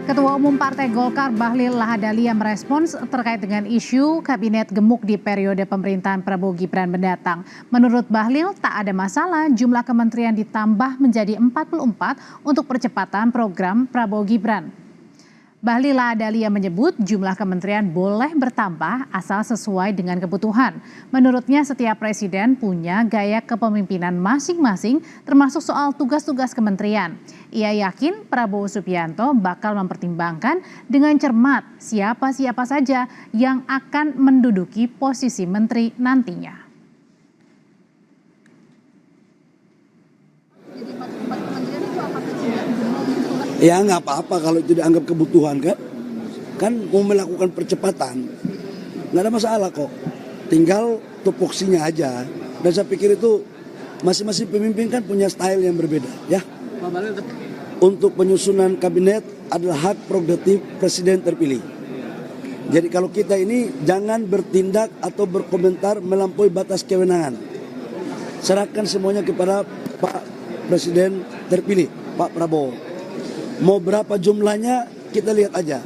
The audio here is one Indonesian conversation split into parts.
Ketua Umum Partai Golkar Bahlil Lahadalia merespons terkait dengan isu kabinet gemuk di periode pemerintahan Prabowo Gibran mendatang. Menurut Bahlil, tak ada masalah jumlah kementerian ditambah menjadi 44 untuk percepatan program Prabowo Gibran. Bahlil Lahadalia menyebut jumlah kementerian boleh bertambah asal sesuai dengan kebutuhan. Menurutnya setiap presiden punya gaya kepemimpinan masing-masing termasuk soal tugas-tugas kementerian. Ia yakin Prabowo Subianto bakal mempertimbangkan dengan cermat siapa-siapa saja yang akan menduduki posisi menteri nantinya. Ya nggak apa-apa kalau itu dianggap kebutuhan kan mau melakukan percepatan nggak ada masalah kok, tinggal tupoksinya aja. Dan saya pikir itu masing-masing pemimpin kan punya style yang berbeda ya. Untuk penyusunan kabinet adalah hak prerogatif presiden terpilih. Jadi kalau kita ini jangan bertindak atau berkomentar melampaui batas kewenangan. Serahkan semuanya kepada Pak Presiden terpilih, Pak Prabowo. Mau berapa jumlahnya kita lihat aja.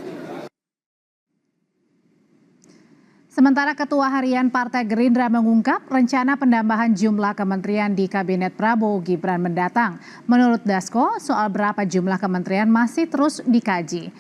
Sementara Ketua Harian Partai Gerindra mengungkap rencana penambahan jumlah kementerian di Kabinet Prabowo Gibran mendatang. Menurut Dasko, soal berapa jumlah kementerian masih terus dikaji.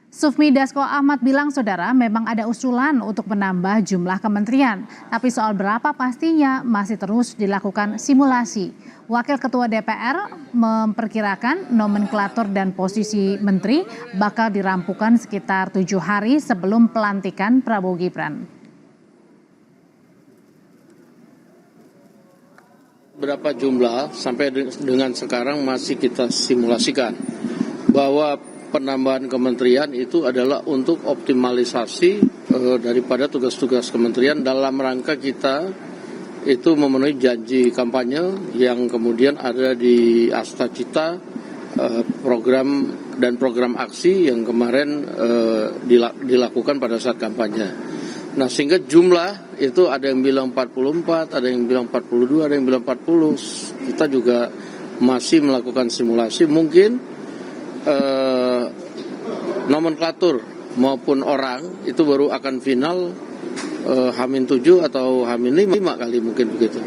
Sufmi Dasko Ahmad bilang saudara memang ada usulan untuk menambah jumlah kementerian. Tapi soal berapa pastinya masih terus dilakukan simulasi. Wakil Ketua DPR memperkirakan nomenklatur dan posisi menteri bakal dirampukan sekitar 7 hari sebelum pelantikan Prabowo Gibran. Berapa jumlah sampai dengan sekarang masih kita simulasikan bahwa penambahan kementerian itu adalah untuk optimalisasi daripada tugas-tugas kementerian dalam rangka kita itu memenuhi janji kampanye yang kemudian ada di Asta Cita, program dan program aksi yang kemarin dilakukan pada saat kampanye. Nah sehingga jumlah itu ada yang bilang 44, ada yang bilang 42, ada yang bilang 40. Kita juga masih melakukan simulasi, mungkin nomenklatur maupun orang itu baru akan final H-7 atau H-5 kali mungkin begitu.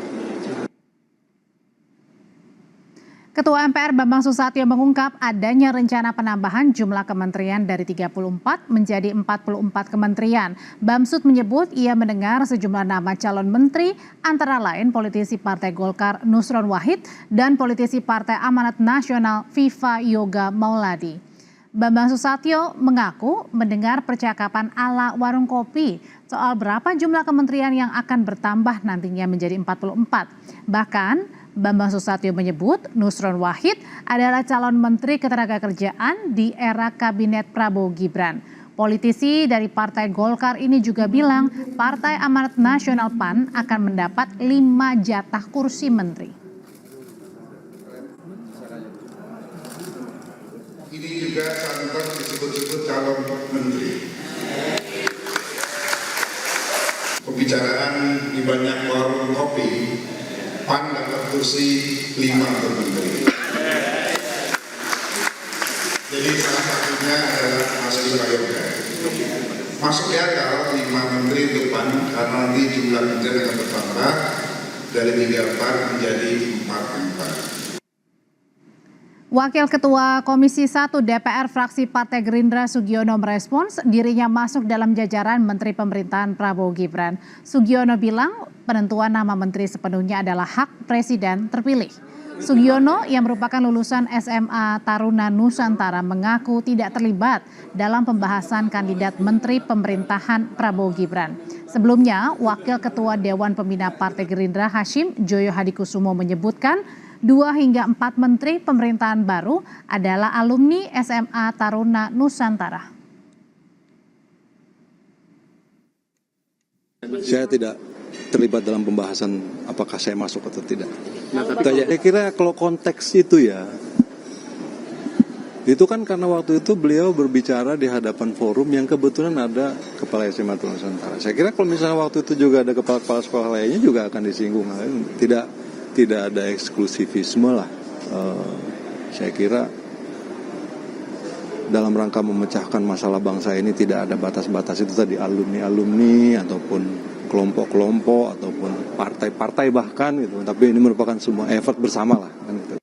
Ketua MPR Bambang Susatyo mengungkap adanya rencana penambahan jumlah kementerian dari 34 menjadi 44 kementerian. Bamsud menyebut ia mendengar sejumlah nama calon menteri antara lain politisi Partai Golkar Nusron Wahid dan politisi Partai Amanat Nasional Viva Yoga Mauladi. Bambang Susatyo mengaku mendengar percakapan ala warung kopi soal berapa jumlah kementerian yang akan bertambah nantinya menjadi 44. Bahkan Bambang Susatyo menyebut Nusron Wahid adalah calon menteri ketenagakerjaan di era kabinet Prabowo Gibran. Politisi dari Partai Golkar ini juga bilang Partai Amanat Nasional PAN akan mendapat 5 jatah kursi menteri. Ini juga sangat disebut-sebut calon menteri. Pembicaraan di banyak warung kopi, PAN dapat kursi 5 menteri. Jadi salah satunya adalah Mas Viva Yoga. Masuk di akal 5 menteri untuk PAN karena nanti jumlah menteri akan bertambah dari 34 menjadi 44. Wakil Ketua Komisi 1 DPR fraksi Partai Gerindra Sugiono merespons dirinya masuk dalam jajaran Menteri Pemerintahan Prabowo Gibran. Sugiono bilang penentuan nama menteri sepenuhnya adalah hak Presiden terpilih. Sugiono yang merupakan lulusan SMA Taruna Nusantara mengaku tidak terlibat dalam pembahasan kandidat Menteri Pemerintahan Prabowo Gibran. Sebelumnya, Wakil Ketua Dewan Pembina Partai Gerindra Hashim Joyo Hadikusumo menyebutkan 2 hingga 4 menteri pemerintahan baru adalah alumni SMA Taruna Nusantara. Saya tidak terlibat dalam pembahasan apakah saya masuk atau tidak. Saya kira kalau konteks itu ya, itu kan karena waktu itu beliau berbicara di hadapan forum yang kebetulan ada kepala SMA Taruna Nusantara. Saya kira kalau misalnya waktu itu juga ada kepala-kepala sekolah lainnya juga akan disinggung. Tidak ada eksklusivisme lah. Saya kira dalam rangka memecahkan masalah bangsa ini tidak ada batas-batas itu tadi, alumni-alumni ataupun kelompok-kelompok ataupun partai-partai bahkan gitu. Tapi ini merupakan semua effort bersama lah kan gitu.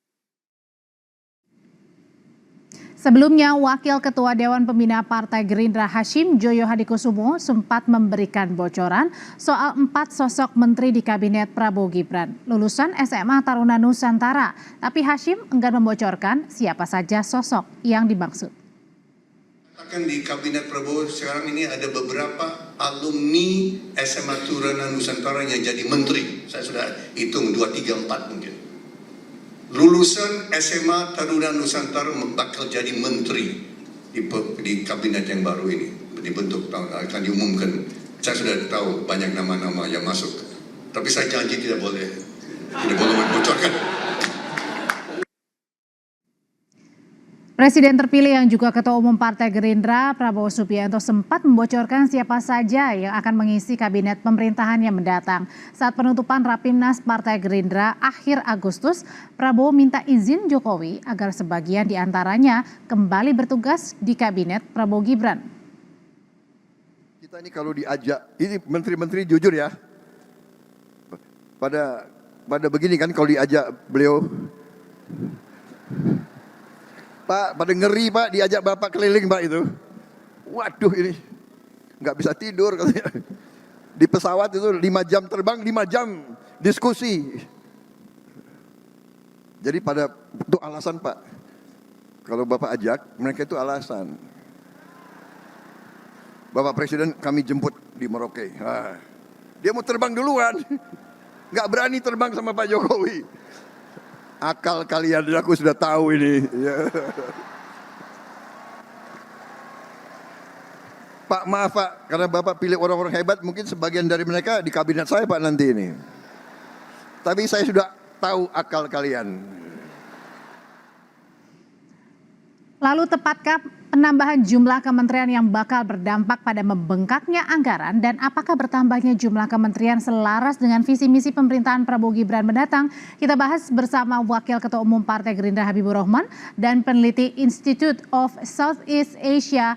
Sebelumnya, Wakil Ketua Dewan Pembina Partai Gerindra Hashim Joyo Hadikusumo sempat memberikan bocoran soal 4 sosok menteri di Kabinet Prabowo Gibran, lulusan SMA Taruna Nusantara. Tapi Hashim enggan membocorkan siapa saja sosok yang dimaksud. Di Kabinet Prabowo sekarang ini ada beberapa alumni SMA Taruna Nusantara yang jadi menteri. Saya sudah hitung 2, 3, 4 mungkin. Lulusan SMA Taruna Nusantara bakal jadi menteri di kabinet yang baru ini dibentuk, akan diumumkan. Saya sudah tahu banyak nama-nama yang masuk, tapi saya janji tidak boleh membocorkan. Presiden terpilih yang juga Ketua Umum Partai Gerindra, Prabowo Subianto, sempat membocorkan siapa saja yang akan mengisi kabinet pemerintahan yang mendatang. Saat penutupan Rapimnas Partai Gerindra akhir Agustus, Prabowo minta izin Jokowi agar sebagian diantaranya kembali bertugas di kabinet Prabowo Gibran. Kita ini kalau diajak, ini menteri-menteri jujur ya, pada begini kan kalau diajak beliau, Pak, pada ngeri Pak, diajak Bapak keliling Pak itu. Waduh ini, nggak bisa tidur katanya. Di pesawat itu 5 jam terbang, 5 jam diskusi. Jadi itu alasan Pak. Kalau Bapak ajak, mereka itu alasan. Bapak Presiden kami jemput di Merauke. Dia mau terbang duluan. Nggak berani terbang sama Pak Jokowi. Akal kalian, aku sudah tahu ini. Pak, maaf Pak, karena Bapak pilih orang-orang hebat, mungkin sebagian dari mereka di kabinet saya Pak nanti ini. Tapi saya sudah tahu akal kalian. Lalu tepatkah penambahan jumlah kementerian yang bakal berdampak pada membengkaknya anggaran, dan apakah bertambahnya jumlah kementerian selaras dengan visi misi pemerintahan Prabowo Gibran mendatang? Kita bahas bersama Wakil Ketua Umum Partai Gerindra Habibur Rahman dan peneliti Institute of Southeast Asia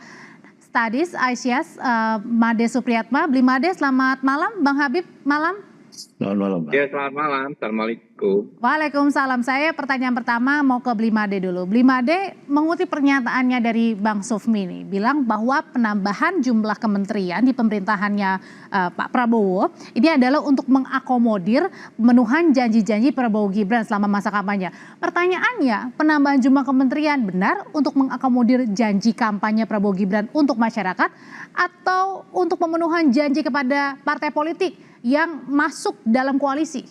Studies ISIAS Made Supriyatma. Bli Made, selamat malam. Bang Habib, malam. Selamat malam. Ya, selamat malam. Assalamualaikum. Waalaikumsalam. Saya pertanyaan pertama mau ke Bli Made dulu. Bli Made mengutip pernyataannya dari Bang Sufmi nih, bilang bahwa penambahan jumlah kementerian di pemerintahannya Pak Prabowo ini adalah untuk mengakomodir pemenuhan janji-janji Prabowo Gibran selama masa kampanye. Pertanyaannya, penambahan jumlah kementerian benar untuk mengakomodir janji kampanye Prabowo Gibran untuk masyarakat atau untuk pemenuhan janji kepada partai politik yang masuk dalam koalisi?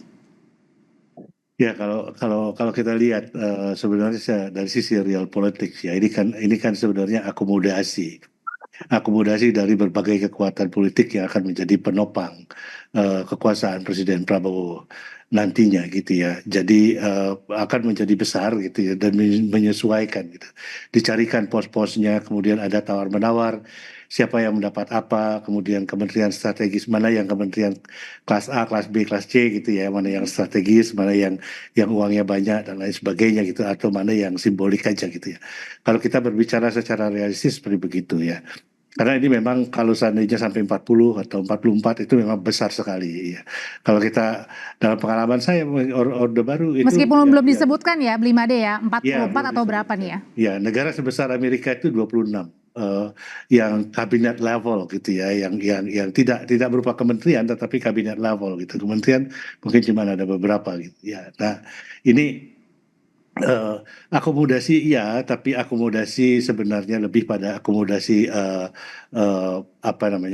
Ya, kalau kita lihat sebenarnya dari sisi real politics ya, ini kan sebenarnya akomodasi dari berbagai kekuatan politik yang akan menjadi penopang kekuasaan Presiden Prabowo nantinya gitu ya. Jadi akan menjadi besar gitu ya, dan menyesuaikan gitu. Dicarikan pos-posnya, kemudian ada tawar-menawar, siapa yang mendapat apa, kemudian kementerian strategis mana yang kementerian kelas A, kelas B, kelas C gitu ya, mana yang strategis, mana yang uangnya banyak dan lain sebagainya gitu, atau mana yang simbolik aja gitu ya. Kalau kita berbicara secara realistis seperti begitu ya. Karena ini memang kalau seandainya sampai 40 atau 44 itu memang besar sekali ya. Kalau kita dalam pengalaman saya Orde Baru itu meskipun belum disebutkan ya Bli Made ya, 44 atau berapa nih ya? Ya, negara sebesar Amerika itu 26 yang kabinet level gitu ya, yang tidak berupa kementerian tetapi kabinet level gitu. Kementerian mungkin cuma ada beberapa gitu ya. Nah, ini akomodasi iya, tapi akomodasi sebenarnya lebih pada akomodasi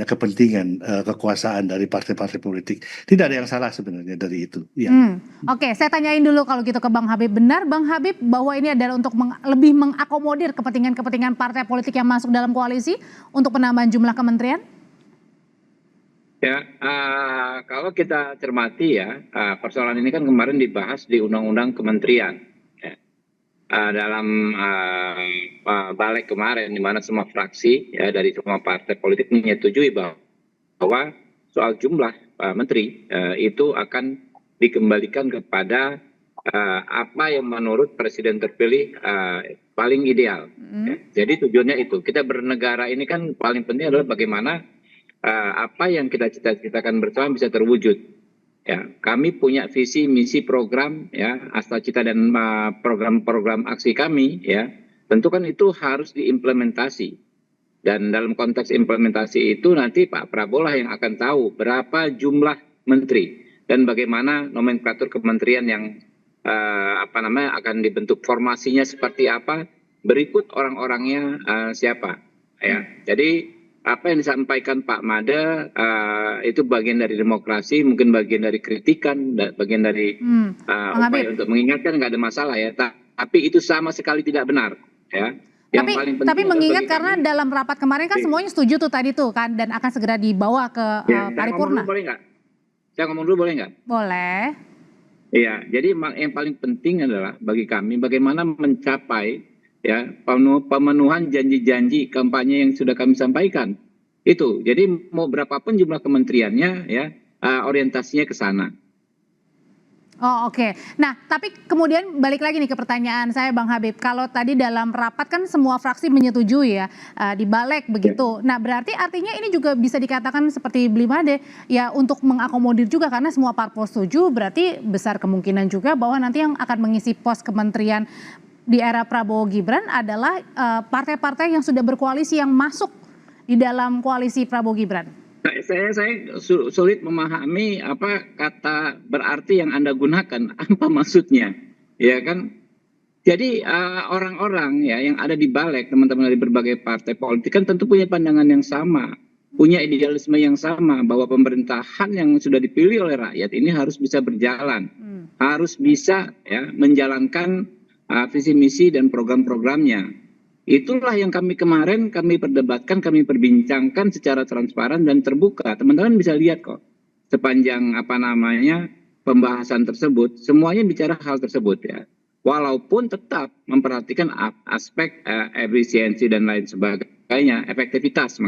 kepentingan kekuasaan dari partai-partai politik. Tidak ada yang salah sebenarnya dari itu. Ya. Oke, saya tanyain dulu kalau gitu ke Bang Habib. Benar Bang Habib bahwa ini adalah untuk lebih mengakomodir kepentingan-kepentingan partai politik yang masuk dalam koalisi untuk penambahan jumlah kementerian? Ya, kalau kita cermati ya, persoalan ini kan kemarin dibahas di Undang-Undang Kementerian. Dalam balik kemarin di mana semua fraksi ya dari semua partai politik menyetujui bahwa soal jumlah menteri itu akan dikembalikan kepada apa yang menurut presiden terpilih paling ideal. Ya. Jadi tujuannya itu, kita bernegara ini kan paling penting adalah bagaimana apa yang kita cita-citakan bersama bisa terwujud. Ya, kami punya visi, misi, program, ya, asta-cita dan program-program aksi kami, ya, tentu kan itu harus diimplementasi. Dan dalam konteks implementasi itu nanti Pak Prabowo lah yang akan tahu berapa jumlah menteri dan bagaimana nomenklatur kementerian yang akan dibentuk, formasinya seperti apa, berikut orang-orangnya siapa. Ya, jadi apa yang disampaikan Pak Made itu bagian dari demokrasi, mungkin bagian dari kritikan, bagian dari upaya untuk mengingatkan, nggak ada masalah ya. Tapi itu sama sekali tidak benar, ya. Yang paling penting tapi mengingat karena dalam rapat kemarin kan semuanya setuju tuh tadi tuh kan, dan akan segera dibawa ke paripurna. Saya ngomong dulu boleh nggak? Boleh. Iya, jadi yang paling penting adalah bagi kami bagaimana mencapai ya pemenuhan janji-janji kampanye yang sudah kami sampaikan. Itu. Jadi mau berapapun jumlah kementeriannya ya orientasinya ke sana. Oh oke. Nah tapi kemudian balik lagi nih ke pertanyaan saya Bang Habib. Kalau tadi dalam rapat kan semua fraksi menyetujui ya dibalik begitu. Nah berarti artinya ini juga bisa dikatakan seperti Bli Made ya untuk mengakomodir juga karena semua parpol setuju, berarti besar kemungkinan juga bahwa nanti yang akan mengisi pos kementerian di era Prabowo Gibran adalah partai-partai yang sudah berkoalisi yang masuk di dalam koalisi Prabowo Gibran. Saya sulit memahami apa kata berarti yang Anda gunakan, apa maksudnya, ya kan? Jadi orang-orang ya yang ada di balik, teman-teman dari berbagai partai politik kan tentu punya pandangan yang sama, punya idealisme yang sama bahwa pemerintahan yang sudah dipilih oleh rakyat ini harus bisa berjalan, harus bisa ya menjalankan visi misi dan program-programnya. Itulah yang kami perdebatkan, kami perbincangkan secara transparan dan terbuka. Teman-teman bisa lihat kok sepanjang pembahasan tersebut, semuanya bicara hal tersebut ya. Walaupun tetap memperhatikan aspek efisiensi dan lain sebagainya, efektivitas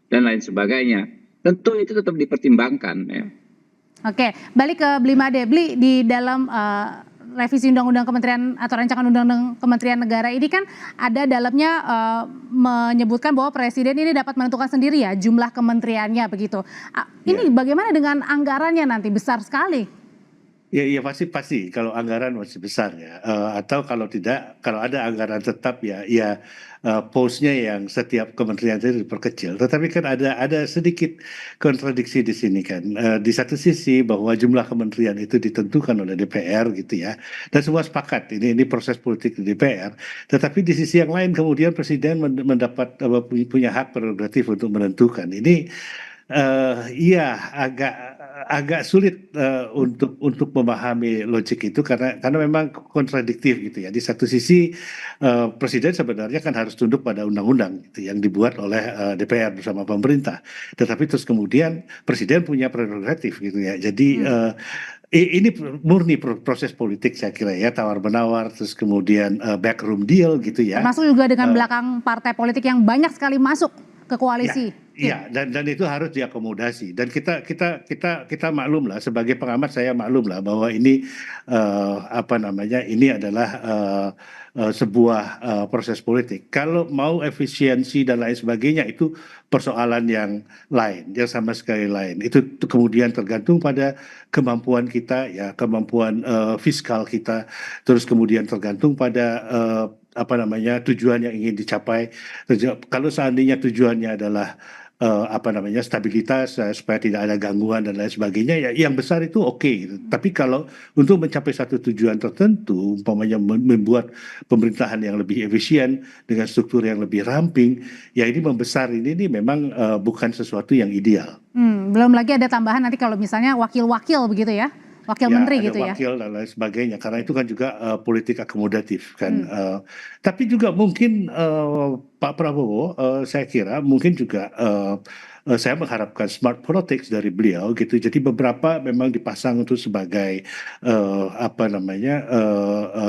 dan lain sebagainya. Tentu itu tetap dipertimbangkan ya. Oke, balik ke Bli Made. Bli, di dalam revisi undang-undang kementerian atau rancangan undang-undang kementerian negara ini kan ada dalamnya menyebutkan bahwa presiden ini dapat menentukan sendiri ya jumlah kementeriannya begitu. Ini bagaimana dengan anggarannya nanti, besar sekali? Ya pasti kalau anggaran masih besar ya. Atau kalau tidak, kalau ada anggaran tetap ya posnya yang setiap kementerian itu diperkecil. Tetapi kan ada sedikit kontradiksi di sini kan. Di satu sisi bahwa jumlah kementerian itu ditentukan oleh DPR gitu ya. Dan semua sepakat ini proses politik di DPR. Tetapi di sisi yang lain kemudian presiden mendapat punya hak prerogatif untuk menentukan. Ini agak sulit untuk memahami logik itu karena memang kontradiktif gitu ya. Di satu sisi presiden sebenarnya kan harus tunduk pada undang-undang gitu, yang dibuat oleh DPR bersama pemerintah. Tetapi terus kemudian presiden punya prerogatif gitu ya. Jadi ini murni proses politik saya kira ya, tawar-menawar, terus kemudian backroom deal gitu ya. Termasuk juga dengan belakang partai politik yang banyak sekali masuk ke koalisi. Iya, dan itu harus diakomodasi. Dan kita maklum lah, sebagai pengamat saya maklum lah bahwa ini ini adalah sebuah proses politik. Kalau mau efisiensi dan lain sebagainya itu persoalan yang lain, yang sama sekali lain. Itu kemudian tergantung pada kemampuan kita ya, kemampuan fiskal kita, terus kemudian tergantung pada tujuan yang ingin dicapai. Kalau seandainya tujuannya adalah stabilitas supaya tidak ada gangguan dan lain sebagainya ya yang besar itu oke gitu. Tapi kalau untuk mencapai satu tujuan tertentu umpamanya membuat pemerintahan yang lebih efisien dengan struktur yang lebih ramping ya ini membesar ini memang bukan sesuatu yang ideal. Belum lagi ada tambahan nanti kalau misalnya wakil-wakil begitu ya. Wakil menteri gitu ya. Wakil dan lain sebagainya karena itu kan juga politik akomodatif kan. Tapi juga mungkin Pak Prabowo saya kira mungkin juga saya mengharapkan smart politics dari beliau gitu. Jadi beberapa memang dipasang untuk sebagai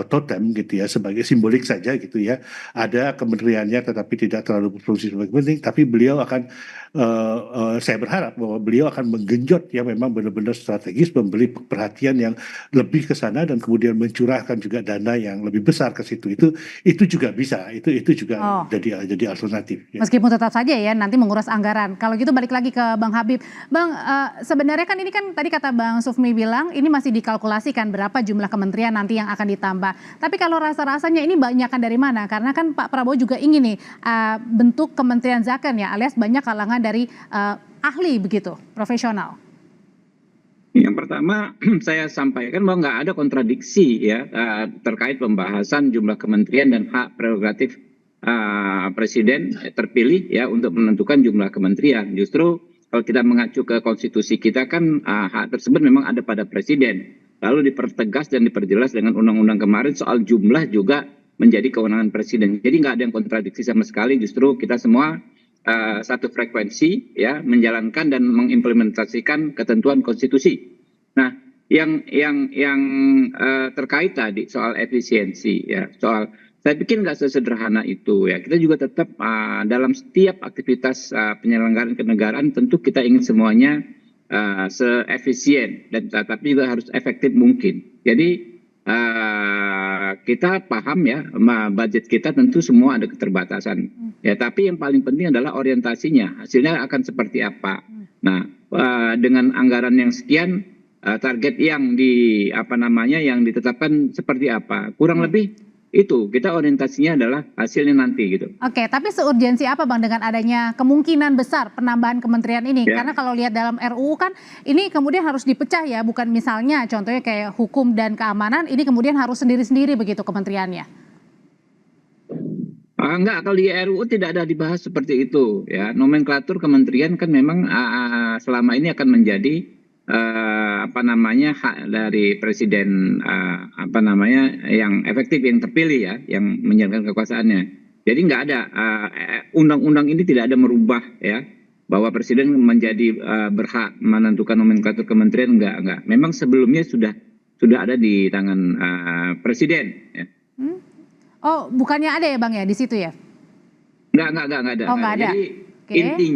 totem gitu ya, sebagai simbolik saja gitu ya. Ada kementeriannya tetapi tidak terlalu berfungsi sebagai penting. Tapi beliau akan saya berharap bahwa beliau akan menggenjot ya memang benar-benar strategis, memberi perhatian yang lebih ke sana dan kemudian mencurahkan juga dana yang lebih besar ke situ. Itu juga bisa. Itu juga jadi alternatif. Ya. Meskipun tetap saja ya nanti menguras anggaran. Kalau gitu balik lagi ke Bang Habib. Bang, sebenarnya kan ini kan tadi kata Bang Sufmi bilang ini masih dikalkulasikan berapa jumlah kementerian nanti yang akan ditambah. Tapi kalau rasa-rasanya ini banyakkan dari mana? Karena kan Pak Prabowo juga ingin nih bentuk kementerian zaken ya, alias banyak kalangan dari ahli begitu, profesional. Yang pertama saya sampaikan bahwa nggak ada kontradiksi ya terkait pembahasan jumlah kementerian dan hak prerogatif presiden terpilih ya untuk menentukan jumlah kementerian. Justru kalau kita mengacu ke konstitusi kita kan hak tersebut memang ada pada presiden. Lalu dipertegas dan diperjelas dengan undang-undang kemarin soal jumlah juga menjadi kewenangan presiden. Jadi nggak ada yang kontradiksi sama sekali. Justru kita semua satu frekuensi ya menjalankan dan mengimplementasikan ketentuan konstitusi. Nah, yang terkait tadi soal efisiensi ya, saya pikir nggak sesederhana itu ya. Kita juga tetap dalam setiap aktivitas penyelenggaraan kenegaraan tentu kita ingin semuanya seefisien dan tapi juga harus efektif mungkin. Jadi kita paham ya, budget kita tentu semua ada keterbatasan. Ya, tapi yang paling penting adalah orientasinya, hasilnya akan seperti apa. Nah, dengan anggaran yang sekian, target yang yang ditetapkan seperti apa, kurang lebih itu kita orientasinya adalah hasilnya nanti gitu. Oke, tapi seurgensi apa Bang dengan adanya kemungkinan besar penambahan kementerian ini? Ya. Karena kalau lihat dalam RUU kan ini kemudian harus dipecah ya, bukan misalnya contohnya kayak hukum dan keamanan ini kemudian harus sendiri-sendiri begitu kementeriannya. Enggak, kalau di RUU tidak ada dibahas seperti itu ya. Nomenklatur kementerian kan memang selama ini akan menjadi hak dari presiden yang efektif yang terpilih ya, yang menjalankan kekuasaannya. Jadi nggak ada undang-undang ini tidak ada merubah ya bahwa presiden menjadi berhak menentukan nomenklatur kementerian, enggak. Memang sebelumnya sudah ada di tangan presiden ya. Oh, bukannya ada ya Bang ya di situ ya? Enggak ada. Oh, nggak ada. Jadi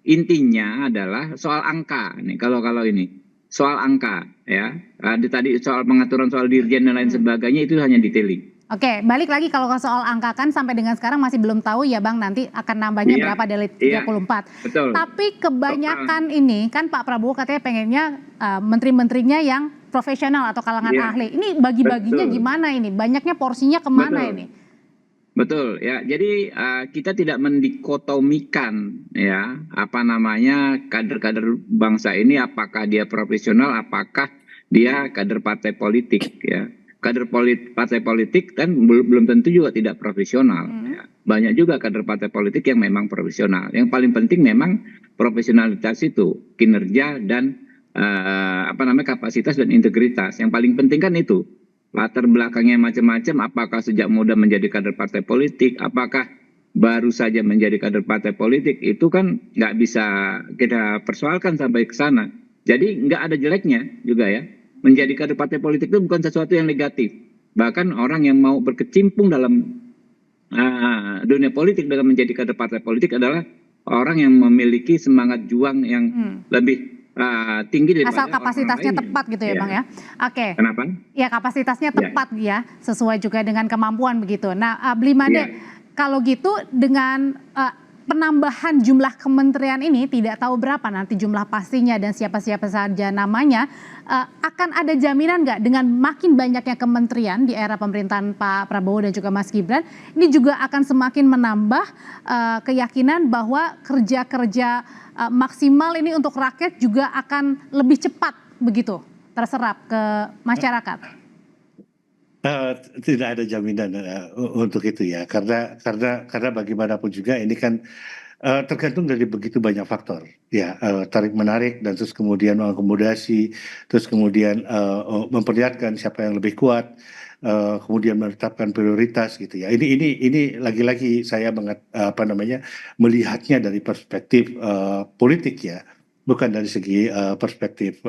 intinya adalah soal angka nih. Kalau ini soal angka ya. Tadi soal pengaturan soal dirjen dan lain sebagainya itu hanya detailing. Oke, balik lagi kalau soal angka kan sampai dengan sekarang masih belum tahu ya Bang nanti akan nambahnya berapa dari 34. Betul. Tapi kebanyakan ini kan Pak Prabowo katanya pengennya menteri-menterinya yang profesional atau kalangan ahli. Ini bagi-baginya gimana ini? Banyaknya porsinya kemana ini? Betul ya. Jadi kita tidak mendikotomikan ya kader-kader bangsa ini apakah dia profesional, apakah dia kader partai politik ya. Kader partai politik kan belum tentu juga tidak profesional. Ya. Banyak juga kader partai politik yang memang profesional. Yang paling penting memang profesionalitas itu, kinerja dan kapasitas dan integritas. Yang paling penting kan itu. Latar belakangnya macam-macam, apakah sejak muda menjadi kader partai politik, apakah baru saja menjadi kader partai politik, itu kan nggak bisa kita persoalkan sampai ke sana. Jadi nggak ada jeleknya juga ya. Menjadi kader partai politik itu bukan sesuatu yang negatif. Bahkan orang yang mau berkecimpung dalam dunia politik dengan menjadi kader partai politik adalah orang yang memiliki semangat juang yang lebih tinggi daripada asal kapasitasnya tepat gitu ya Bang ya. Oke. Kenapa? Ya kapasitasnya tepat ya, sesuai juga dengan kemampuan begitu. Nah, Blimade, kalau gitu dengan penambahan jumlah kementerian ini tidak tahu berapa nanti jumlah pastinya dan siapa-siapa saja namanya, akan ada jaminan nggak dengan makin banyaknya kementerian di era pemerintahan Pak Prabowo dan juga Mas Gibran, ini juga akan semakin menambah keyakinan bahwa kerja-kerja maksimal ini untuk rakyat juga akan lebih cepat begitu terserap ke masyarakat? Tidak ada jaminan untuk itu ya, karena bagaimanapun juga ini kan tergantung dari begitu banyak faktor ya, tarik menarik dan terus kemudian mengakomodasi, terus kemudian memperlihatkan siapa yang lebih kuat. kemudian menetapkan prioritas gitu ya. Ini lagi-lagi saya melihatnya dari perspektif politik ya, bukan dari segi perspektif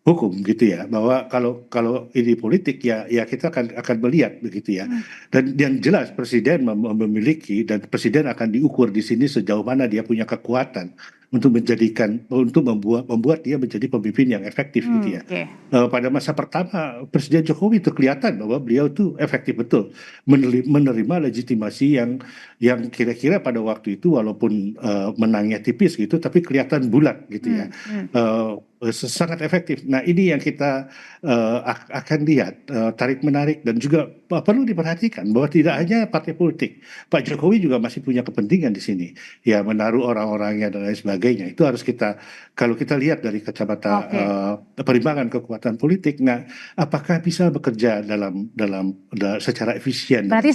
hukum gitu ya, bahwa kalau ini politik ya kita akan melihat begitu ya. Dan yang jelas presiden memiliki, dan presiden akan diukur di sini sejauh mana dia punya kekuatan untuk membuat dia menjadi pemimpin yang efektif gitu ya. Pada masa pertama Presiden Jokowi itu kelihatan bahwa beliau itu efektif betul menerima legitimasi yang kira-kira pada waktu itu walaupun menangnya tipis gitu, tapi kelihatan bulat gitu ya. Sangat efektif. Nah ini yang kita akan lihat tarik menarik, dan juga perlu diperhatikan bahwa tidak hanya partai politik, Pak Jokowi juga masih punya kepentingan di sini ya, menaruh orang-orangnya dan lain sebagainya. Itu harus kalau kita lihat dari kacamata perimbangan kekuatan politik. Nah apakah bisa bekerja secara efisien? Berarti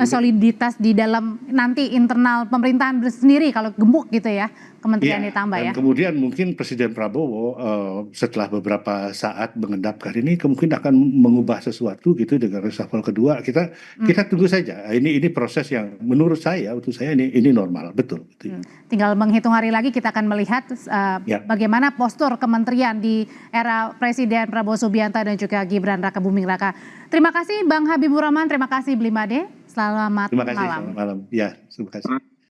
soliditas di dalam nanti internal pemerintahan sendiri kalau gemuk gitu ya, kementerian ditambah ya. Dan kemudian mungkin Presiden Prabowo setelah beberapa saat mengendapkan ini kemungkinan akan mengubah sesuatu gitu dengan reshuffle kedua. Kita tunggu saja. Ini proses yang menurut saya, untuk saya ini normal, betul. Tinggal menghitung hari lagi kita akan melihat bagaimana postur kementerian di era Presiden Prabowo Subianto dan juga Gibran Rakabuming Raka. Terima kasih Bang Habibur Rahman, terima kasih Blimade. Selamat malam. Terima kasih, selamat malam. Ya, terima kasih.